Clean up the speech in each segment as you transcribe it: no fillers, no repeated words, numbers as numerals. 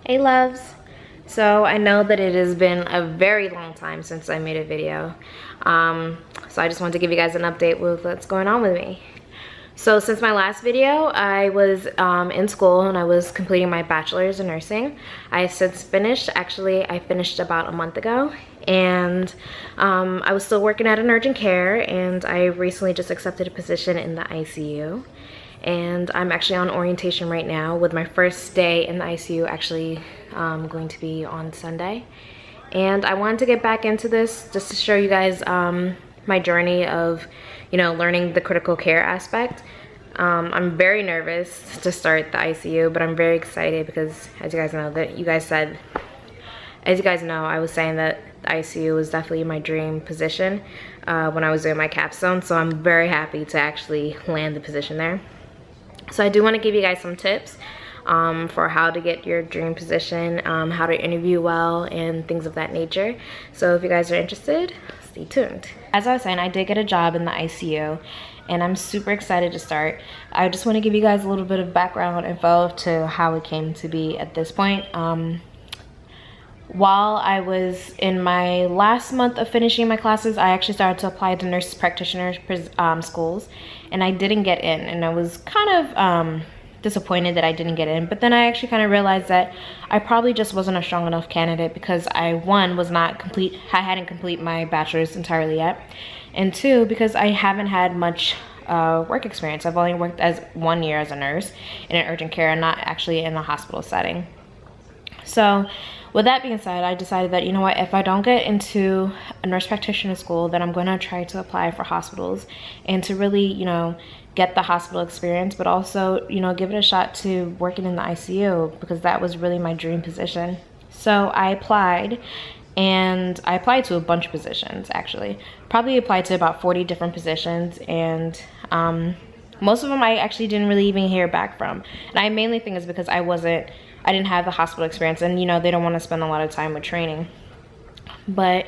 Hey loves. So I know that it has been a very long time since I made a video. So I just wanted to give you guys an update with what's going on with me. So since my last video, I was in school and I was completing my bachelor's in nursing. I have since finished. Actually, I finished about a month ago. And I was still working at an urgent care, and I recently just accepted a position in the ICU. And I'm actually on orientation right now, with my first day in the ICU actually going to be on Sunday. And I wanted to get back into this just to show you guys my journey of, you know, learning the critical care aspect. I'm very nervous to start the ICU, but I'm very excited because, as you guys know, I was saying that the ICU was definitely my dream position when I was doing my capstone. So I'm very happy to actually land the position there. So I do want to give you guys some tips for how to get your dream position, how to interview well, and things of that nature. So if you guys are interested, stay tuned. As I was saying, I did get a job in the ICU, and I'm super excited to start. I just want to give you guys a little bit of background info to how it came to be at this point. While I was in my last month of finishing my classes, I actually started to apply to nurse practitioner schools, and I didn't get in, and I was kind of disappointed that I didn't get in. But then I actually kind of realized that I probably just wasn't a strong enough candidate because I hadn't completed my bachelor's entirely yet, and two, because I haven't had much work experience. I've only worked as 1 year as a nurse in an urgent care and not actually in a hospital setting. So with that being said, I decided that, you know what, if I don't get into a nurse practitioner school, then I'm going to try to apply for hospitals and to really, you know, get the hospital experience, but also, you know, give it a shot to working in the ICU, because that was really my dream position. So I applied, and I applied to a bunch of positions, actually. Probably applied to about 40 different positions, and most of them I actually didn't really even hear back from. And I mainly think it's because I didn't have the hospital experience, and you know, they don't want to spend a lot of time with training. But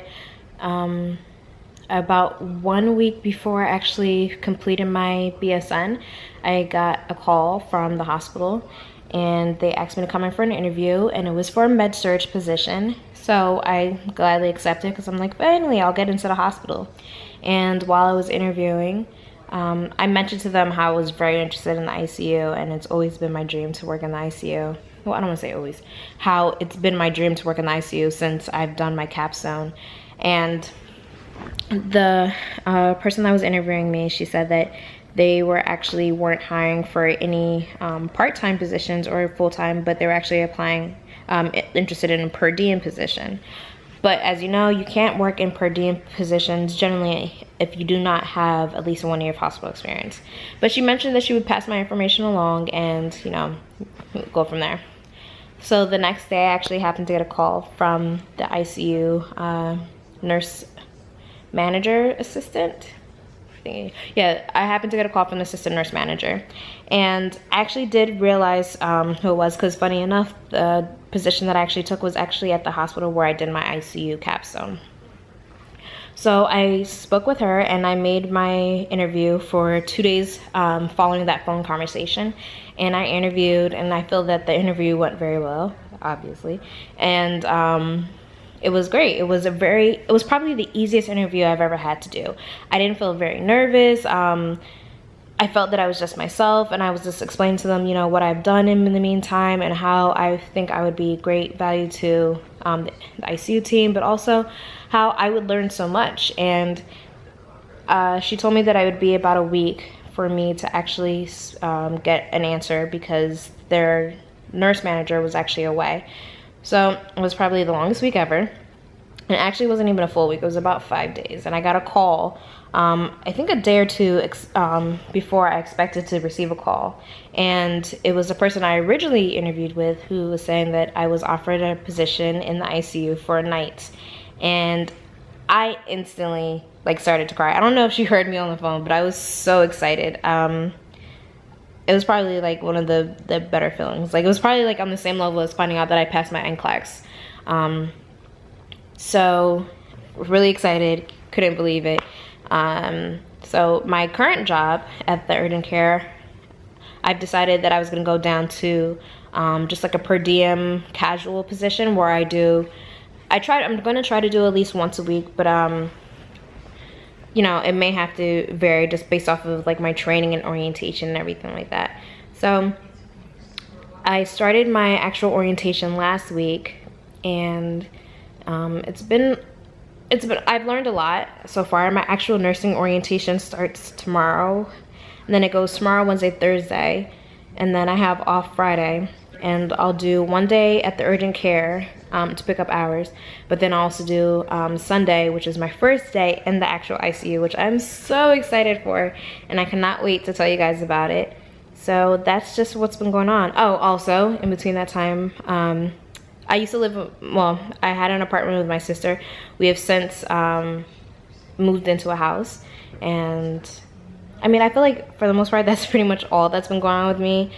about 1 week before I actually completed my BSN, I got a call from the hospital, and they asked me to come in for an interview, and it was for a med-surg position. So I gladly accepted, because I'm like, finally, I'll get into the hospital. And while I was interviewing, I mentioned to them how I was very interested in the ICU, and it's always been my dream to work in the ICU. Well, I don't want to say always. How it's been my dream to work in the ICU since I've done my capstone. And the person that was interviewing me, she said that they weren't hiring for any part-time positions or full-time, but they were actually interested in a per diem position. But as you know, you can't work in per diem positions generally if you do not have at least 1 year of hospital experience. But she mentioned that she would pass my information along and, you know, go from there. So the next day I actually happened to get a call from the ICU nurse manager assistant. Yeah, I happened to get a call from the assistant nurse manager, and I actually did realize who it was, because funny enough, the position that I actually took was actually at the hospital where I did my ICU capstone. So I spoke with her, and I made my interview for 2 days following that phone conversation, and I interviewed, and I feel that the interview went very well, obviously, and it was great. It was probably the easiest interview I've ever had to do. I didn't feel very nervous. I felt that I was just myself, and I was just explaining to them, you know, what I've done in the meantime, and how I think I would be great value to the ICU team, but also how I would learn so much. And she told me that I would be about a week for me to actually get an answer, because their nurse manager was actually away. So it was probably the longest week ever. And it actually wasn't even a full week. It was about 5 days. And I got a call, I think a day or two before I expected to receive a call. And it was the person I originally interviewed with who was saying that I was offered a position in the ICU for a night. And I instantly started to cry. I don't know if she heard me on the phone, but I was so excited. It was probably like one of the better feelings. Like, it was probably like on the same level as finding out that I passed my NCLEX. So really excited, couldn't believe it. So my current job at the urgent care, I've decided that I was gonna go down to just like a per diem casual position where I'm gonna try to do at least once a week, but you know, it may have to vary just based off of like my training and orientation and everything like that. So I started my actual orientation last week, and I've learned a lot so far. My actual nursing orientation starts tomorrow, and then it goes tomorrow, Wednesday, Thursday, and then I have off Friday, and I'll do one day at the urgent care to pick up hours, but then I'll also do Sunday, which is my first day in the actual ICU, which I'm so excited for, and I cannot wait to tell you guys about it. So that's just what's been going on. Oh, also in between that time, I used to live, well, I had an apartment with my sister. We have since moved into a house, and I mean, I feel like for the most part that's pretty much all that's been going on with me.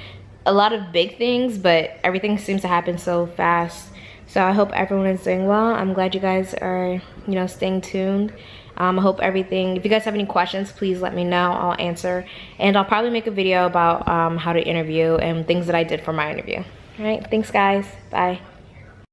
A lot of big things, but everything seems to happen so fast. So I hope everyone is doing well. I'm glad you guys are, you know, staying tuned. I hope everything, if you guys have any questions, please let me know. I'll answer, and I'll probably make a video about how to interview and things that I did for my interview. All right, thanks guys, bye.